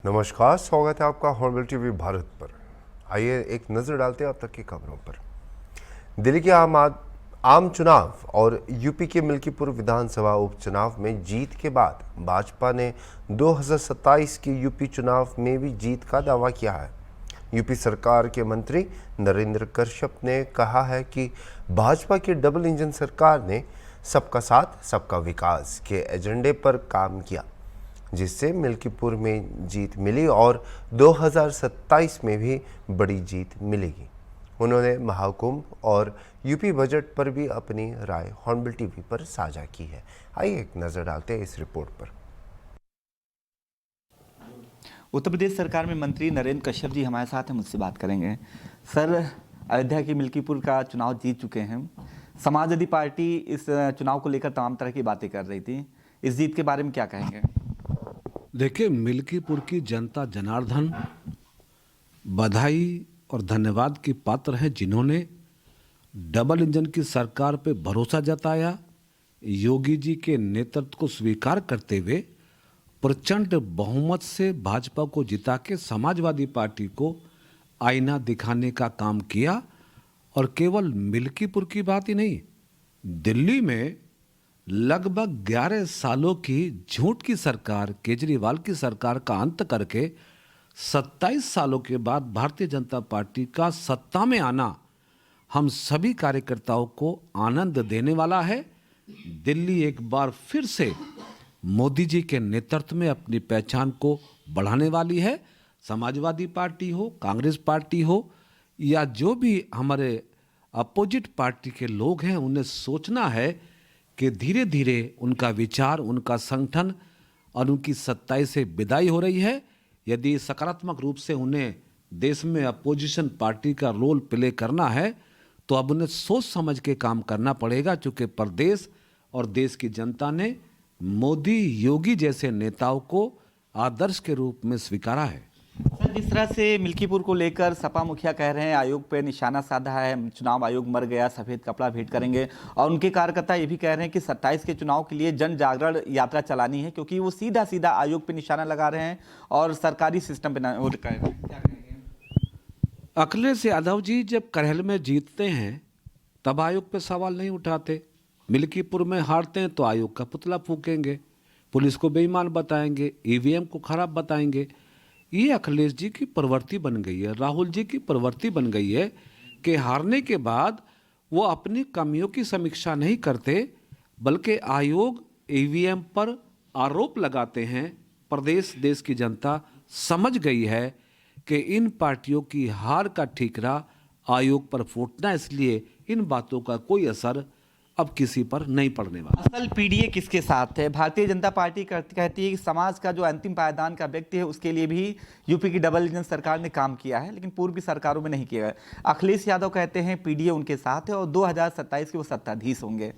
नमस्कार, स्वागत है आपका हॉर्नबिल टीवी भारत पर। आइए एक नज़र डालते हैं अब तक की खबरों पर। दिल्ली के आम चुनाव और यूपी के मिल्कीपुर विधानसभा उपचुनाव में जीत के बाद भाजपा ने 2027 के यूपी चुनाव में भी जीत का दावा किया है। यूपी सरकार के मंत्री नरेंद्र कश्यप ने कहा है कि भाजपा की डबल इंजन सरकार ने सबका साथ सबका विकास के एजेंडे पर काम किया, जिससे मिल्कीपुर में जीत मिली और 2027 में भी बड़ी जीत मिलेगी। उन्होंने महाकुंभ और यूपी बजट पर भी अपनी राय हॉर्नबिल टीवी पर साझा की है। आइए एक नज़र डालते हैं इस रिपोर्ट पर। उत्तर प्रदेश सरकार में मंत्री नरेंद्र कश्यप जी हमारे साथ हैं, मुझसे बात करेंगे। सर, अयोध्या के मिल्कीपुर का चुनाव जीत चुके हैं। समाजवादी पार्टी इस चुनाव को लेकर तमाम तरह की बातें कर रही थी। इस जीत के बारे में क्या कहेंगे? देखिए, मिल्कीपुर की जनता जनार्दन बधाई और धन्यवाद की पात्र हैं, जिन्होंने डबल इंजन की सरकार पे भरोसा जताया, योगी जी के नेतृत्व को स्वीकार करते हुए प्रचंड बहुमत से भाजपा को जिता के समाजवादी पार्टी को आईना दिखाने का काम किया। और केवल मिल्कीपुर की बात ही नहीं, दिल्ली में लगभग 11 सालों की झूठ की सरकार, केजरीवाल की सरकार का अंत करके 27 सालों के बाद भारतीय जनता पार्टी का सत्ता में आना हम सभी कार्यकर्ताओं को आनंद देने वाला है। दिल्ली एक बार फिर से मोदी जी के नेतृत्व में अपनी पहचान को बढ़ाने वाली है। समाजवादी पार्टी हो, कांग्रेस पार्टी हो, या जो भी हमारे अपोजिट पार्टी के लोग हैं, उन्हें सोचना है कि धीरे धीरे उनका विचार, उनका संगठन और उनकी सत्ताई से विदाई हो रही है। यदि सकारात्मक रूप से उन्हें देश में अपोजिशन पार्टी का रोल प्ले करना है तो अब उन्हें सोच समझ के काम करना पड़ेगा, क्योंकि प्रदेश और देश की जनता ने मोदी योगी जैसे नेताओं को आदर्श के रूप में स्वीकारा है। सर, जिस तरह से मिल्कीपुर को लेकर सपा मुखिया कह रहे हैं आयोग पर निशाना साधा है, चुनाव आयोग मर गया, सफेद कपड़ा भेंट करेंगे, और उनके कार्यकर्ता ये भी कह रहे हैं कि 27 के चुनाव के लिए जन जागरण यात्रा चलानी है, क्योंकि वो सीधा सीधा आयोग पे निशाना लगा रहे हैं और सरकारी सिस्टम पे वो कह रहे हैं। क्या कहेंगे? अखिलेश यादव जी जब करहल में जीतते हैं तब आयोग पे सवाल नहीं उठाते, मिल्कीपुर में हारते हैं तो आयोग का पुतला फूकेंगे, पुलिस को बेईमान बताएंगे, ईवीएम को खराब बताएंगे। ये अखिलेश जी की प्रवृत्ति बन गई है, राहुल जी की प्रवृत्ति बन गई है कि हारने के बाद वो अपनी कमियों की समीक्षा नहीं करते, बल्कि आयोग ईवीएम पर आरोप लगाते हैं। प्रदेश देश की जनता समझ गई है कि इन पार्टियों की हार का ठीकरा आयोग पर फूटना, इसलिए इन बातों का कोई असर अब किसी पर नहीं पड़ने वाला। असल पीडीए किसके साथ है? भारतीय जनता पार्टी कहती है कि समाज का जो अंतिम पायदान का व्यक्ति है उसके लिए भी यूपी की डबल इंजन सरकार ने काम किया है, लेकिन पूर्व की सरकारों में नहीं किया है। अखिलेश यादव कहते हैं पीडीए उनके साथ है और 2027 के वो सत्ताधीश होंगे।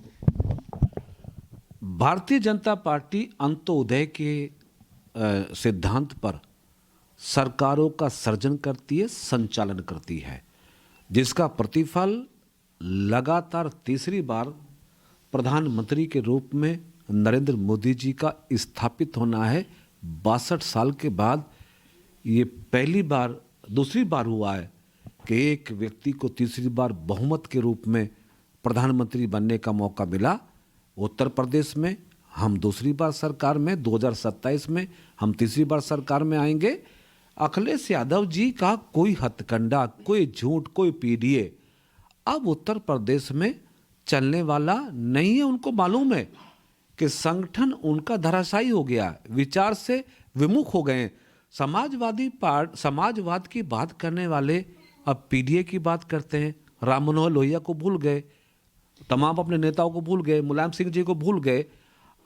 भारतीय जनता पार्टी अंत्योदय के सिद्धांत पर सरकारों का सर्जन करती है, संचालन करती है, जिसका प्रतिफल लगातार तीसरी बार प्रधानमंत्री के रूप में नरेंद्र मोदी जी का स्थापित होना है। 62 साल के बाद ये दूसरी बार हुआ है कि एक व्यक्ति को तीसरी बार बहुमत के रूप में प्रधानमंत्री बनने का मौका मिला। उत्तर प्रदेश में हम दूसरी बार सरकार में, 2027 में हम तीसरी बार सरकार में आएंगे। अखिलेश यादव जी का कोई हथकंडा, कोई झूठ, कोई पीडीए अब उत्तर प्रदेश में चलने वाला नहीं है। उनको मालूम है कि संगठन उनका धराशायी हो गया, विचार से विमुख हो गए। समाजवाद की बात करने वाले अब पीडीए की बात करते हैं। राम मनोहर लोहिया को भूल गए, तमाम अपने नेताओं को भूल गए, मुलायम सिंह जी को भूल गए।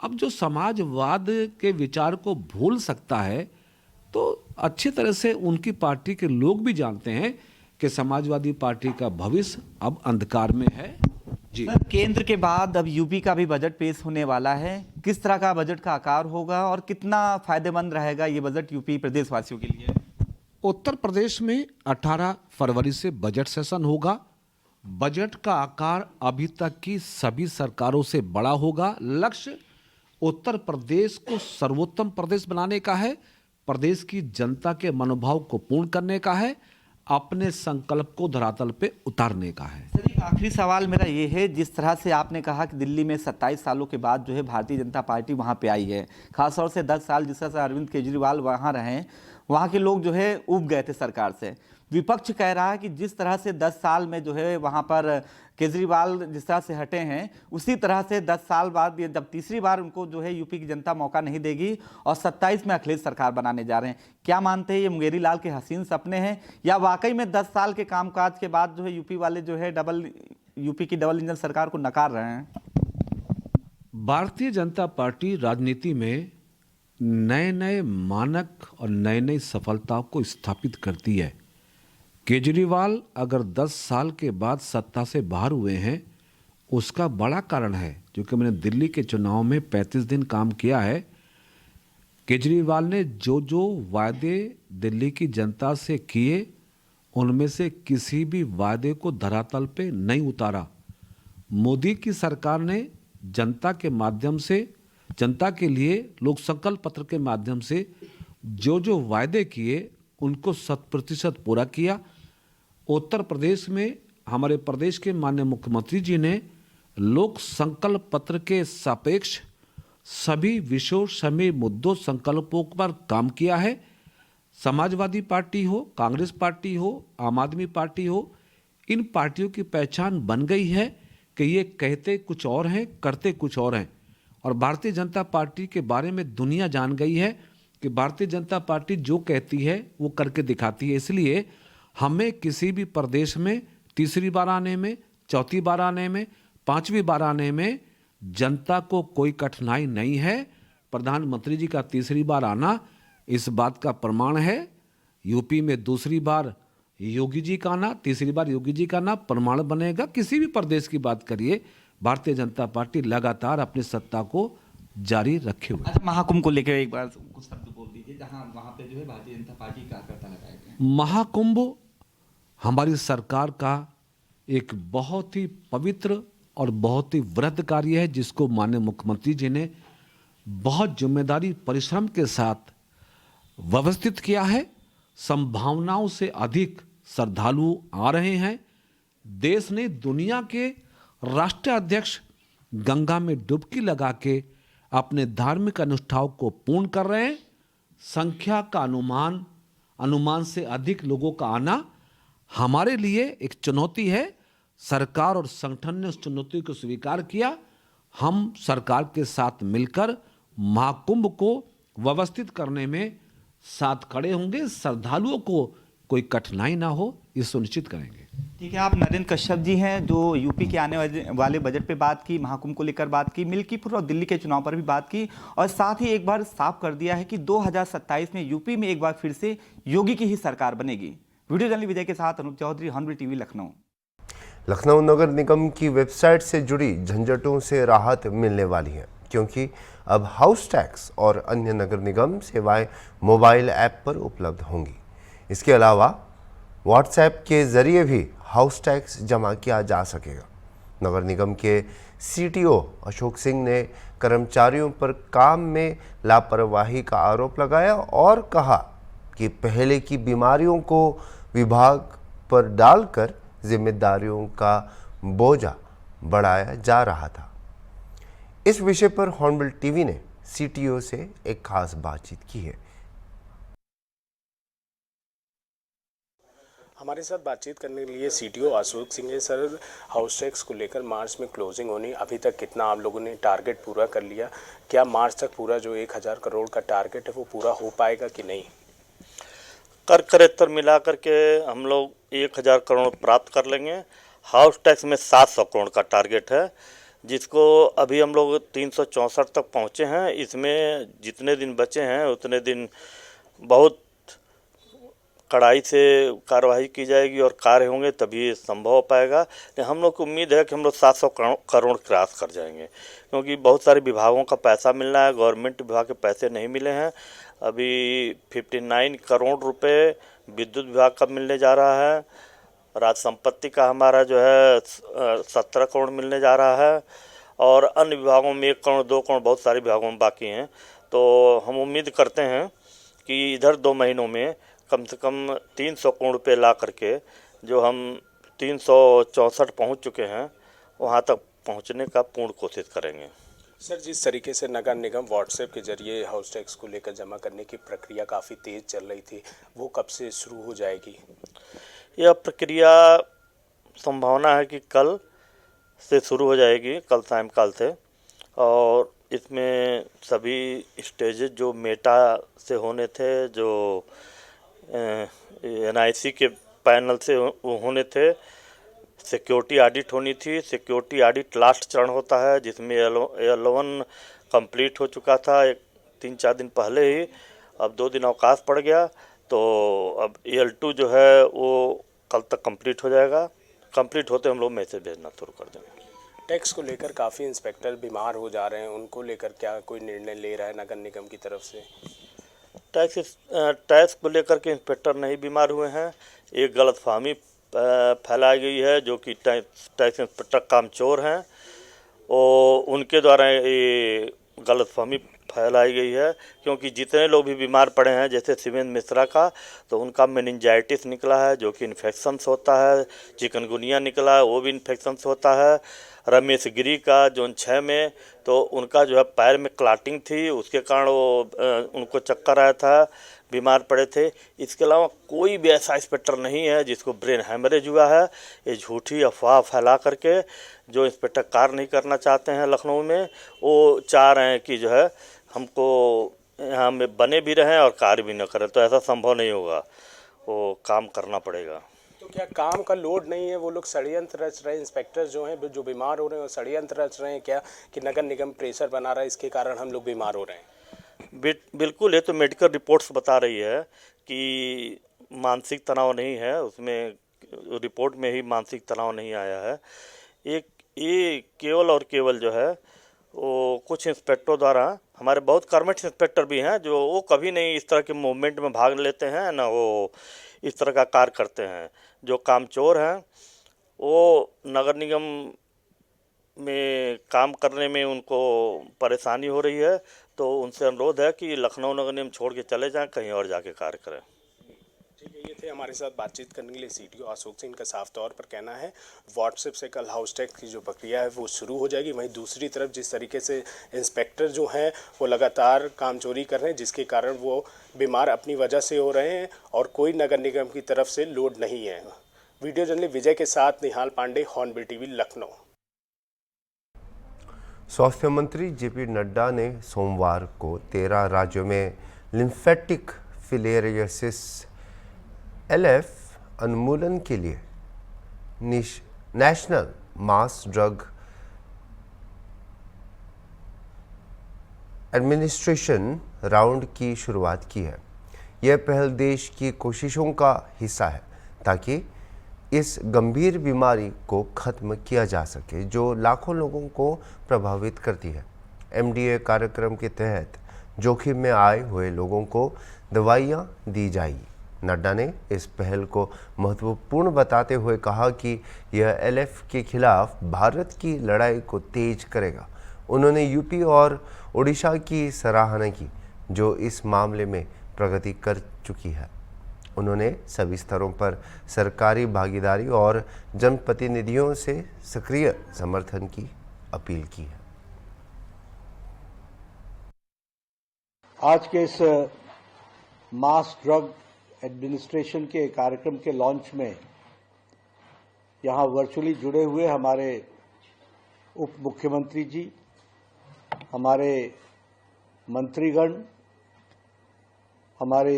अब जो समाजवाद के विचार को भूल सकता है तो अच्छी तरह से उनकी पार्टी के लोग भी जानते हैं कि समाजवादी पार्टी का भविष्य अब अंधकार में है। जी सर, केंद्र के बाद अब यूपी का भी बजट पेश होने वाला है। किस तरह का बजट का आकार होगा और कितना फायदेमंद रहेगा ये बजट यूपी प्रदेशवासियों के लिए? उत्तर प्रदेश में 18 फरवरी से बजट सेशन होगा। बजट का आकार अभी तक की सभी सरकारों से बड़ा होगा। लक्ष्य उत्तर प्रदेश को सर्वोत्तम प्रदेश बनाने का है। प्रदेश की जनता के मनोभाव को पूर्ण करने का है, अपने संकल्प को धरातल पे उतारने का है। सर, एक आखिरी सवाल मेरा ये है, जिस तरह से आपने कहा कि दिल्ली में 27 सालों के बाद जो है भारतीय जनता पार्टी वहाँ पे आई है, खासतौर से 10 साल जिस तरह से अरविंद केजरीवाल वहाँ रहे, वहाँ के लोग जो है ऊब गए थे सरकार से। विपक्ष कह रहा है कि जिस तरह से 10 साल में जो है वहाँ पर केजरीवाल जिस तरह से हटे हैं, उसी तरह से 10 साल बाद ये जब तीसरी बार उनको जो है यूपी की जनता मौका नहीं देगी और 27 में अखिलेश सरकार बनाने जा रहे हैं। क्या मानते हैं, ये मुंगेरी लाल के हसीन सपने हैं या वाकई में 10 साल के कामकाज के बाद जो है यूपी वाले जो है यूपी की डबल इंजन सरकार को नकार रहे हैं? भारतीय जनता पार्टी राजनीति में नए नए मानक और नई नई सफलताओं को स्थापित करती है। केजरीवाल अगर 10 साल के बाद सत्ता से बाहर हुए हैं, उसका बड़ा कारण है, क्योंकि मैंने दिल्ली के चुनाव में 35 दिन काम किया है। केजरीवाल ने जो जो वादे दिल्ली की जनता से किए, उनमें से किसी भी वादे को धरातल पे नहीं उतारा। मोदी की सरकार ने जनता के माध्यम से, जनता के लिए लोक संकल्प पत्र के माध्यम से जो जो वायदे किए, उनको 100% पूरा किया। उत्तर प्रदेश में हमारे प्रदेश के माननीय मुख्यमंत्री जी ने लोक संकल्प पत्र के सापेक्ष सभी विषयों, सभी मुद्दों, संकल्पों पर काम किया है। समाजवादी पार्टी हो, कांग्रेस पार्टी हो, आम आदमी पार्टी हो, इन पार्टियों की पहचान बन गई है कि ये कहते कुछ और हैं, करते कुछ और हैं। और भारतीय जनता पार्टी के बारे में दुनिया जान गई है कि भारतीय जनता पार्टी जो कहती है वो करके दिखाती है। इसलिए हमें किसी भी प्रदेश में तीसरी बार आने में, चौथी बार आने में, पांचवी बार आने में जनता को कोई कठिनाई नहीं है। प्रधानमंत्री जी का तीसरी बार आना इस बात का प्रमाण है। यूपी में दूसरी बार योगी जी का आना, तीसरी बार योगी जी का आना प्रमाण बनेगा। किसी भी प्रदेश की बात करिए, भारतीय जनता पार्टी लगातार अपनी सत्ता को जारी रखे हुए। अच्छा, महाकुंभ को लेकर एक बार कुछ शब्द बोल दीजिए, जहां वहां पे जो है भारतीय जनता पार्टी कार्यकर्ता लगाए गए। महाकुंभ हमारी सरकार का एक बहुत ही पवित्र और बहुत ही वृहद कार्य है, जिसको माननीय मुख्यमंत्री जी ने बहुत जिम्मेदारी, परिश्रम के साथ व्यवस्थित किया है। संभावनाओं से अधिक श्रद्धालु आ रहे हैं। देश ने दुनिया के राष्ट्रीय अध्यक्ष गंगा में डुबकी लगा के अपने धार्मिक अनुष्ठानों को पूर्ण कर रहे हैं। संख्या का अनुमान से अधिक लोगों का आना हमारे लिए एक चुनौती है। सरकार और संगठन ने उस चुनौती को स्वीकार किया। हम सरकार के साथ मिलकर महाकुंभ को व्यवस्थित करने में साथ खड़े होंगे। श्रद्धालुओं को कोई कठिनाई ना हो, ये सुनिश्चित करेंगे। ठीक है, आप नरेंद्र कश्यप जी हैं, जो यूपी के आने वाले बजट पे बात की, महाकुंभ को लेकर बात की, मिल्कीपुर और दिल्ली के चुनाव पर भी बात की, और साथ ही एक बार साफ कर दिया है कि 2027 में यूपी में एक बार फिर से योगी की ही सरकार बनेगी। वीडियो जर्नलिस्ट विजय के साथ अनूप चौधरी, हॉर्नबिल टीवी, लखनऊ। लखनऊ नगर निगम की वेबसाइट से जुड़ी झंझटों से राहत मिलने वाली है, क्योंकि अब हाउस टैक्स और अन्य नगर निगम सेवाएं मोबाइल ऐप पर उपलब्ध होंगी। इसके अलावा व्हाट्सएप के जरिए भी हाउस टैक्स जमा किया जा सकेगा। नगर निगम के सीटीओ अशोक सिंह ने कर्मचारियों पर काम में लापरवाही का आरोप लगाया और कहा कि पहले की बीमारियों को विभाग पर डालकर जिम्मेदारियों का बोझा बढ़ाया जा रहा था। इस विषय पर हॉर्नबिल टीवी ने सीटीओ से एक खास बातचीत की है। हमारे साथ बातचीत करने के लिए सीटीओ अशोक सिंह है। सर, हाउस टैक्स को लेकर मार्च में क्लोजिंग होनी, अभी तक कितना आप लोगों ने टारगेट पूरा कर लिया? क्या मार्च तक पूरा जो 1000 करोड़ का टारगेट है वो पूरा हो पाएगा कि नहीं? कर करेक्टर मिला करके हम लोग 1000 करोड़ प्राप्त कर लेंगे। हाउस टैक्स में 700 करोड़ का टारगेट है, जिसको अभी हम लोग 364 तक पहुँचे हैं। इसमें जितने दिन बचे हैं उतने दिन बहुत कड़ाई से कार्रवाई की जाएगी और कार्य होंगे, तभी संभव हो पाएगा। हम लोग को उम्मीद है कि हम लोग 700 करोड़ क्रॉस कर जाएंगे, क्योंकि बहुत सारे विभागों का पैसा मिलना है। गवर्नमेंट विभाग के पैसे नहीं मिले हैं। अभी 59 करोड़ रुपए विद्युत विभाग का मिलने जा रहा है। राज संपत्ति का हमारा जो है 17 करोड़ मिलने जा रहा है, और अन्य विभागों में 1 करोड़ 2 करोड़ बहुत सारे विभागों में बाकी हैं। तो हम उम्मीद करते हैं कि इधर 2 महीनों में कम से कम 300 करोड़ रुपये ला करके जो हम 364 पहुंच चुके हैं वहां तक पहुंचने का पूर्ण कोशिश करेंगे। सर, जिस तरीके से नगर निगम व्हाट्सएप के जरिए हाउस टैक्स को लेकर जमा करने की प्रक्रिया काफ़ी तेज़ चल रही थी, वो कब से शुरू हो जाएगी? यह प्रक्रिया संभावना है कि कल से शुरू हो जाएगी, कल सायंकाल से। और इसमें सभी स्टेजेस जो मेटा से होने थे, जो NIC के पैनल से होने थे, सिक्योरिटी ऑडिट होनी थी। सिक्योरिटी ऑडिट लास्ट चरण होता है जिसमें L1 कंप्लीट हो चुका था 3-4 दिन पहले ही। अब 2 दिन अवकाश पड़ गया, तो अब L2 जो है वो कल तक कंप्लीट हो जाएगा। कंप्लीट होते हम लोग मैसेज भेजना शुरू कर देंगे। टैक्स को लेकर काफ़ी इंस्पेक्टर बीमार हो जा रहे हैं, उनको लेकर क्या कोई निर्णय ले रहा है नगर निगम की तरफ से? टैक्स को लेकर के इंस्पेक्टर नहीं बीमार हुए हैं। एक गलतफहमी फैलाई गई है जो कि टैक्स इंस्पेक्टर कामचोर हैं, और उनके द्वारा ये गलतफहमी फैलाई गई है। क्योंकि जितने लोग भी बीमार पड़े हैं, जैसे शिवेंद्र मिश्रा का, तो उनका मेनिंजाइटिस निकला है जो कि इन्फेक्शंस होता है। चिकनगुनिया निकला है, वो भी इन्फेक्शंस होता है। रमेश गिरी का जोन 6 में, तो उनका जो है पैर में क्लाटिंग थी, उसके कारण वो उनको चक्कर आया था, बीमार पड़े थे। इसके अलावा कोई भी ऐसा इंस्पेक्टर नहीं है जिसको ब्रेन हैमरेज हुआ है। ये झूठी अफवाह फैला करके जो इंस्पेक्टर कार्य नहीं करना चाहते हैं लखनऊ में, वो चाह रहे हैं कि जो है हमको यहाँ में बने भी रहें और कार्य भी न करें। तो ऐसा संभव नहीं होगा, वो काम करना पड़ेगा। तो क्या काम का लोड नहीं है? वो लोग षड्यंत्र रच रहे हैं, इंस्पेक्टर जो हैं जो बीमार हो रहे हैं, षड्यंत्र रच रहे हैं क्या कि नगर निगम प्रेशर बना रहा है, इसके कारण हम लोग बीमार हो रहे हैं? बिल्कुल, ये तो मेडिकल रिपोर्ट्स बता रही है कि मानसिक तनाव नहीं है, उसमें रिपोर्ट में ही मानसिक तनाव नहीं आया है। ये केवल और केवल जो है वो कुछ इंस्पेक्टरों द्वारा, हमारे बहुत कर्मठ इंस्पेक्टर भी हैं जो वो कभी नहीं इस तरह के मूवमेंट में भाग लेते हैं, ना वो इस तरह का कार्य करते हैं। जो कामचोर हैं वो नगर निगम में काम करने में उनको परेशानी हो रही है, तो उनसे अनुरोध है कि लखनऊ नगर निगम छोड़ के चले जाएं, कहीं और जाके कार्य करें। ठीक है, ये थे हमारे साथ बातचीत करने के लिए CTO अशोक सिंह। का साफ तौर पर कहना है व्हाट्सएप से कल हाउस टैक्स की जो प्रक्रिया है वो शुरू हो जाएगी। वहीं दूसरी तरफ जिस तरीके से इंस्पेक्टर जो हैं वो लगातार काम चोरी कर रहे हैं, जिसके कारण वो बीमार अपनी वजह से हो रहे हैं और कोई नगर निगम की तरफ से लोड नहीं है। वीडियो जर्नलिस्ट विजय के साथ निहाल पांडे, हॉर्नबिल TV, लखनऊ। स्वास्थ्य मंत्री JP नड्डा ने सोमवार को 13 राज्यों में लिम्फेटिक फिलेरियोसिस LF उन्मूलन के लिए national mass drug administration round की शुरुआत की है। यह पहल देश की कोशिशों का हिस्सा है ताकि इस गंभीर बीमारी को खत्म किया जा सके जो लाखों लोगों को प्रभावित करती है। MDA कार्यक्रम के तहत जोखिम में आए हुए लोगों को दवाइयां दी जाएगी। नड्डा ने इस पहल को महत्वपूर्ण बताते हुए कहा कि यह LF के खिलाफ भारत की लड़ाई को तेज करेगा। उन्होंने यूपी और ओडिशा की सराहना की जो इस मामले में प्रगति कर चुकी है। उन्होंने सभी स्तरों पर सरकारी भागीदारी और जनप्रतिनिधियों से सक्रिय समर्थन की अपील की है। आज के इस मास ड्रग एडमिनिस्ट्रेशन के कार्यक्रम के लॉन्च में यहाँ वर्चुअली जुड़े हुए हमारे उप मुख्यमंत्री जी, हमारे मंत्रीगण, हमारे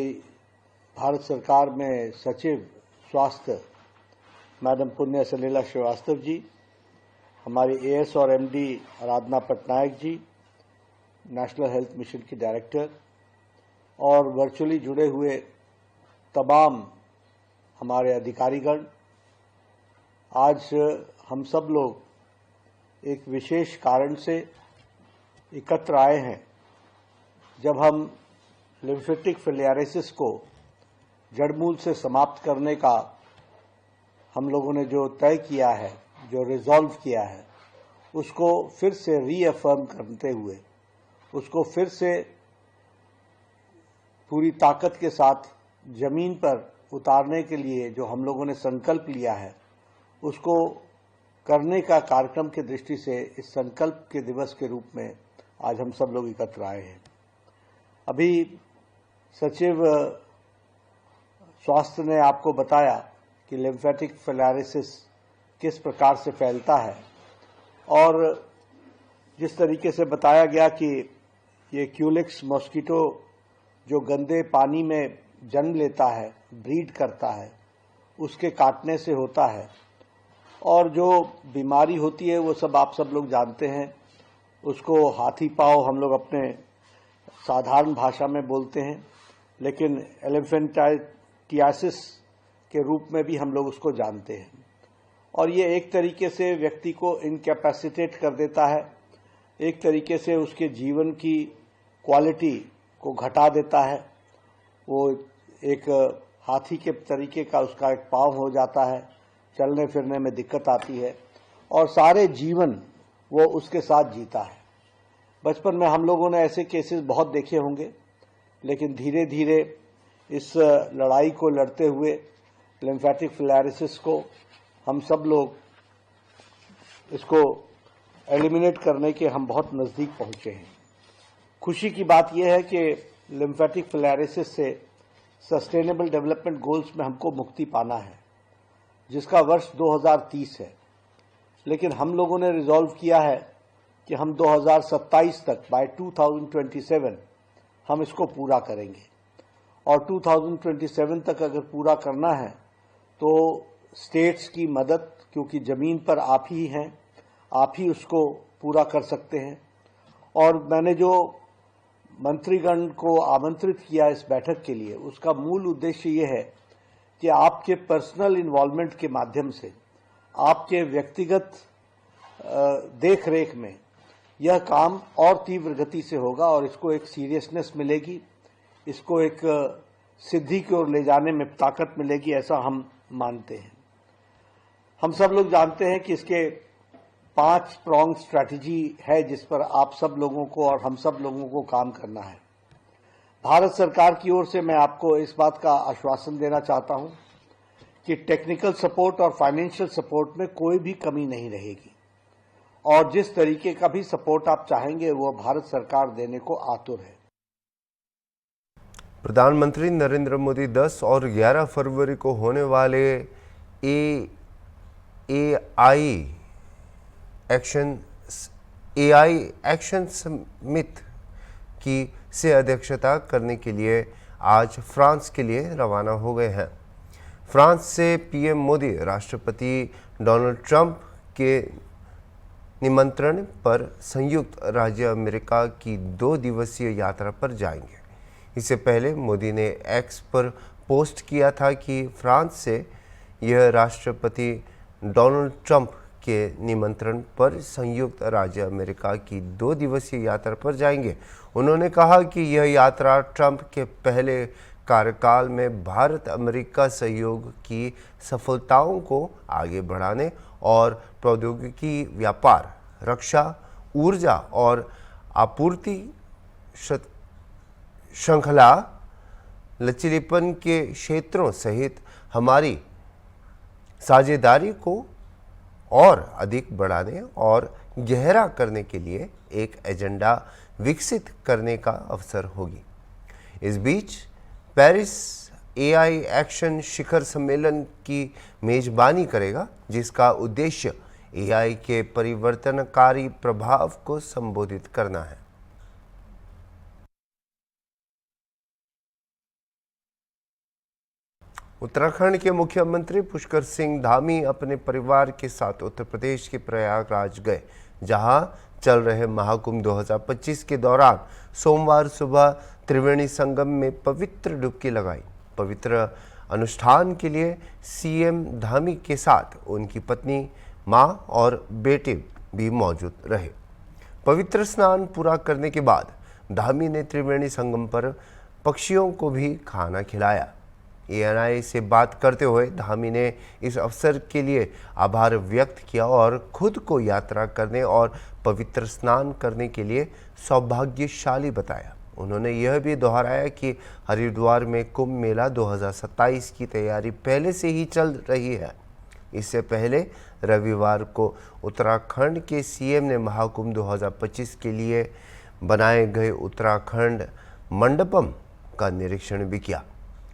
भारत सरकार में सचिव स्वास्थ्य मैडम पुण्य सलीला श्रीवास्तव जी, हमारी AS और MD Aradhana Patnaik ji, national health mission के डायरेक्टर, और वर्चुअली जुड़े हुए तमाम हमारे अधिकारीगण। आज हम सब लोग एक विशेष कारण से एकत्र आए हैं। जब हम लिम्फेटिक फिलियारिसिस को जड़मूल से समाप्त करने का हम लोगों ने जो तय किया है, जो रिजॉल्व किया है, उसको फिर से रीअफर्म करते हुए, उसको फिर से पूरी ताकत के साथ जमीन पर उतारने के लिए जो हम लोगों ने संकल्प लिया है उसको करने का कार्यक्रम की दृष्टि से इस संकल्प के दिवस के रूप में आज हम सब लोग एकत्र आए हैं। अभी सचिव स्वास्थ्य ने आपको बताया कि लिम्फेटिक फिलारिसिस किस प्रकार से फैलता है और जिस तरीके से बताया गया कि ये क्यूलिक्स मॉस्किटो जो गंदे पानी में जन्म लेता है, ब्रीड करता है, उसके काटने से होता है और जो बीमारी होती है वो सब आप सब लोग जानते हैं। उसको हाथी पाँव हम लोग अपने साधारण भाषा में बोलते हैं, लेकिन एलिफेंटाइटियासिस के रूप में भी हम लोग उसको जानते हैं और ये एक तरीके से व्यक्ति को इनकैपेसिटेट कर देता है, एक तरीके से उसके जीवन की क्वालिटी को घटा देता है। वो एक हाथी के तरीके का उसका एक पाँव हो जाता है, चलने फिरने में दिक्कत आती है और सारे जीवन वो उसके साथ जीता है। बचपन में हम लोगों ने ऐसे केसेस बहुत देखे होंगे, लेकिन धीरे धीरे इस लड़ाई को लड़ते हुए लिम्फेटिक फिलारिसिस को हम सब लोग इसको एलिमिनेट करने के हम बहुत नज़दीक पहुंचे हैं। खुशी की बात यह है कि लिम्फेटिक फिलारिसिस से सस्टेनेबल डेवलपमेंट गोल्स में हमको मुक्ति पाना है, जिसका वर्ष 2030 है, लेकिन हम लोगों ने रिजॉल्व किया है कि हम 2027 तक बाय 2027 हम इसको पूरा करेंगे और 2027 तक अगर पूरा करना है तो स्टेट्स की मदद, क्योंकि ज़मीन पर आप ही हैं, आप ही उसको पूरा कर सकते हैं। और मैंने जो मंत्रीगण को आमंत्रित किया इस बैठक के लिए, उसका मूल उद्देश्य ये है कि आपके पर्सनल इन्वॉल्वमेंट के माध्यम से, आपके व्यक्तिगत देख रेख में यह काम और तीव्र गति से होगा और इसको एक सीरियसनेस मिलेगी, इसको एक सिद्धि की ओर ले जाने में ताकत मिलेगी, ऐसा हम मानते हैं। हम सब लोग जानते हैं कि इसके 5 प्रॉन्ग स्ट्रैटेजी है जिस पर आप सब लोगों को और हम सब लोगों को काम करना है। भारत सरकार की ओर से मैं आपको इस बात का आश्वासन देना चाहता हूं कि टेक्निकल सपोर्ट और फाइनेंशियल सपोर्ट में कोई भी कमी नहीं रहेगी और जिस तरीके का भी सपोर्ट आप चाहेंगे वो भारत सरकार देने को आतुर है। प्रधानमंत्री नरेंद्र मोदी 10 और 11 फरवरी को होने वाले एआई एक्शन समिट की से अध्यक्षता करने के लिए आज फ्रांस के लिए रवाना हो गए हैं। फ्रांस से पीएम मोदी राष्ट्रपति डोनाल्ड ट्रंप के निमंत्रण पर संयुक्त राज्य अमेरिका की 2 दिवसीय यात्रा पर जाएंगे। इससे पहले मोदी ने एक्स पर पोस्ट किया था कि फ्रांस से यह राष्ट्रपति डोनाल्ड ट्रंप के निमंत्रण पर संयुक्त राज्य अमेरिका की 2 दिवसीय यात्रा पर जाएंगे। उन्होंने कहा कि यह यात्रा ट्रंप के पहले कार्यकाल में भारत अमेरिका सहयोग की सफलताओं को आगे बढ़ाने और प्रौद्योगिकी, व्यापार, रक्षा, ऊर्जा और आपूर्ति श्रृंखला लचीलेपन के क्षेत्रों सहित हमारी साझेदारी को और अधिक बढ़ाने और गहरा करने के लिए एक एजेंडा विकसित करने का अवसर होगी। इस बीच पेरिस एआई एक्शन शिखर सम्मेलन की मेजबानी करेगा, जिसका उद्देश्य एआई के परिवर्तनकारी प्रभाव को संबोधित करना है। उत्तराखंड के मुख्यमंत्री पुष्कर सिंह धामी अपने परिवार के साथ उत्तर प्रदेश के प्रयागराज गए, जहां चल रहे महाकुंभ 2025 के दौरान सोमवार सुबह त्रिवेणी संगम में पवित्र डुबकी लगाई। पवित्र अनुष्ठान के लिए सीएम धामी के साथ उनकी पत्नी, मां और बेटे भी मौजूद रहे। पवित्र स्नान पूरा करने के बाद धामी ने त्रिवेणी संगम पर पक्षियों को भी खाना खिलाया। एएनआई से बात करते हुए धामी ने इस अवसर के लिए आभार व्यक्त किया और खुद को यात्रा करने और पवित्र स्नान करने के लिए सौभाग्यशाली बताया। उन्होंने यह भी दोहराया कि हरिद्वार में कुंभ मेला 2027 की तैयारी पहले से ही चल रही है। इससे पहले रविवार को उत्तराखंड के सीएम ने महाकुंभ 2025 के लिए बनाए गए उत्तराखंड मंडपम का निरीक्षण भी किया।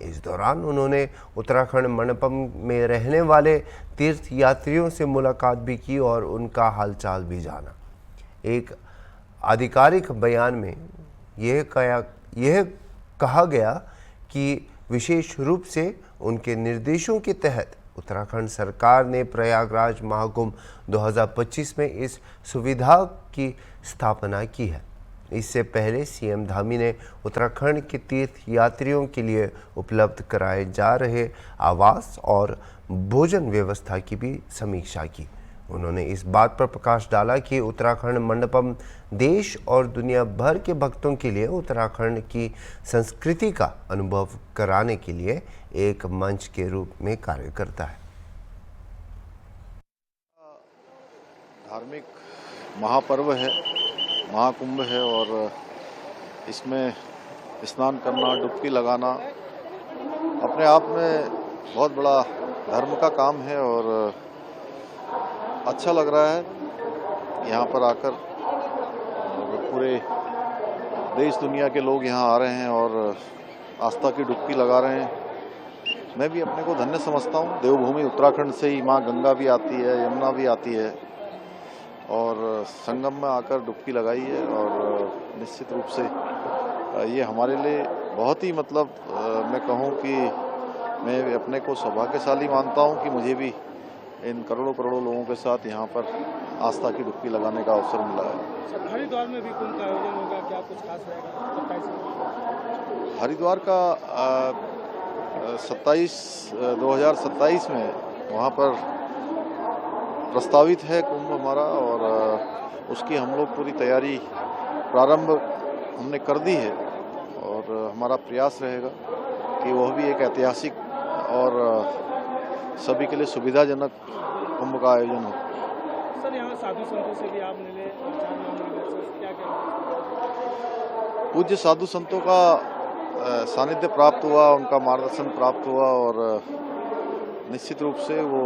इस दौरान उन्होंने उत्तराखंड मंडपम में रहने वाले तीर्थ यात्रियों से मुलाकात भी की और उनका हालचाल भी जाना। एक आधिकारिक बयान में यह कहा गया कि विशेष रूप से उनके निर्देशों के तहत उत्तराखंड सरकार ने प्रयागराज महाकुंभ 2025 में इस सुविधा की स्थापना की है। इससे पहले सीएम धामी ने उत्तराखंड के तीर्थ यात्रियों के लिए उपलब्ध कराए जा रहे आवास और भोजन व्यवस्था की भी समीक्षा की। उन्होंने इस बात पर प्रकाश डाला कि उत्तराखंड मंडपम देश और दुनिया भर के भक्तों के लिए उत्तराखंड की संस्कृति का अनुभव कराने के लिए एक मंच के रूप में कार्य करता है। धार्मिक महापर्व है, महाकुंभ है और इसमें स्नान करना, डुबकी लगाना अपने आप में बहुत बड़ा धर्म का काम है और अच्छा लग रहा है यहाँ पर आकर। पूरे देश दुनिया के लोग यहाँ आ रहे हैं और आस्था की डुबकी लगा रहे हैं। मैं भी अपने को धन्य समझता हूँ। देवभूमि उत्तराखंड से ही माँ गंगा भी आती है, यमुना भी आती है और संगम में आकर डुबकी लगाई है और निश्चित रूप से ये हमारे लिए बहुत ही मैं कहूँ कि मैं अपने को सौभाग्यशाली मानता हूँ कि मुझे भी इन करोड़ों करोड़ों लोगों के साथ यहाँ पर आस्था की डुबकी लगाने का अवसर मिला है। हरिद्वार में भी कुंभ का आयोजन होगा, क्या कुछ खास रहेगा? हरिद्वार का 2027 में वहाँ पर प्रस्तावित है कुंभ हमारा और उसकी हम लोग पूरी तैयारी प्रारंभ हमने कर दी है और हमारा प्रयास रहेगा कि वह भी एक ऐतिहासिक और सभी के लिए सुविधाजनक कुंभ का आयोजन हो। सर, यहाँ साधु संतों से भी आप मिले, क्या पूज्य साधु संतों का सानिध्य प्राप्त हुआ, उनका मार्गदर्शन प्राप्त हुआ और निश्चित रूप से वो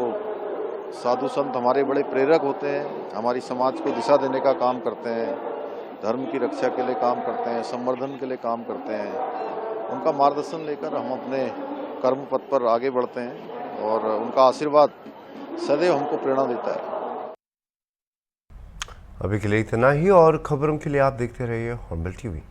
साधु संत हमारे बड़े प्रेरक होते हैं, हमारी समाज को दिशा देने का काम करते हैं, धर्म की रक्षा के लिए काम करते हैं, संवर्धन के लिए काम करते हैं। उनका मार्गदर्शन लेकर हम अपने कर्म पथ पर आगे बढ़ते हैं और उनका आशीर्वाद सदैव हमको प्रेरणा देता है। अभी के लिए इतना ही और खबरों के लिए आप देखते रहिए हॉर्नबिल टीवी।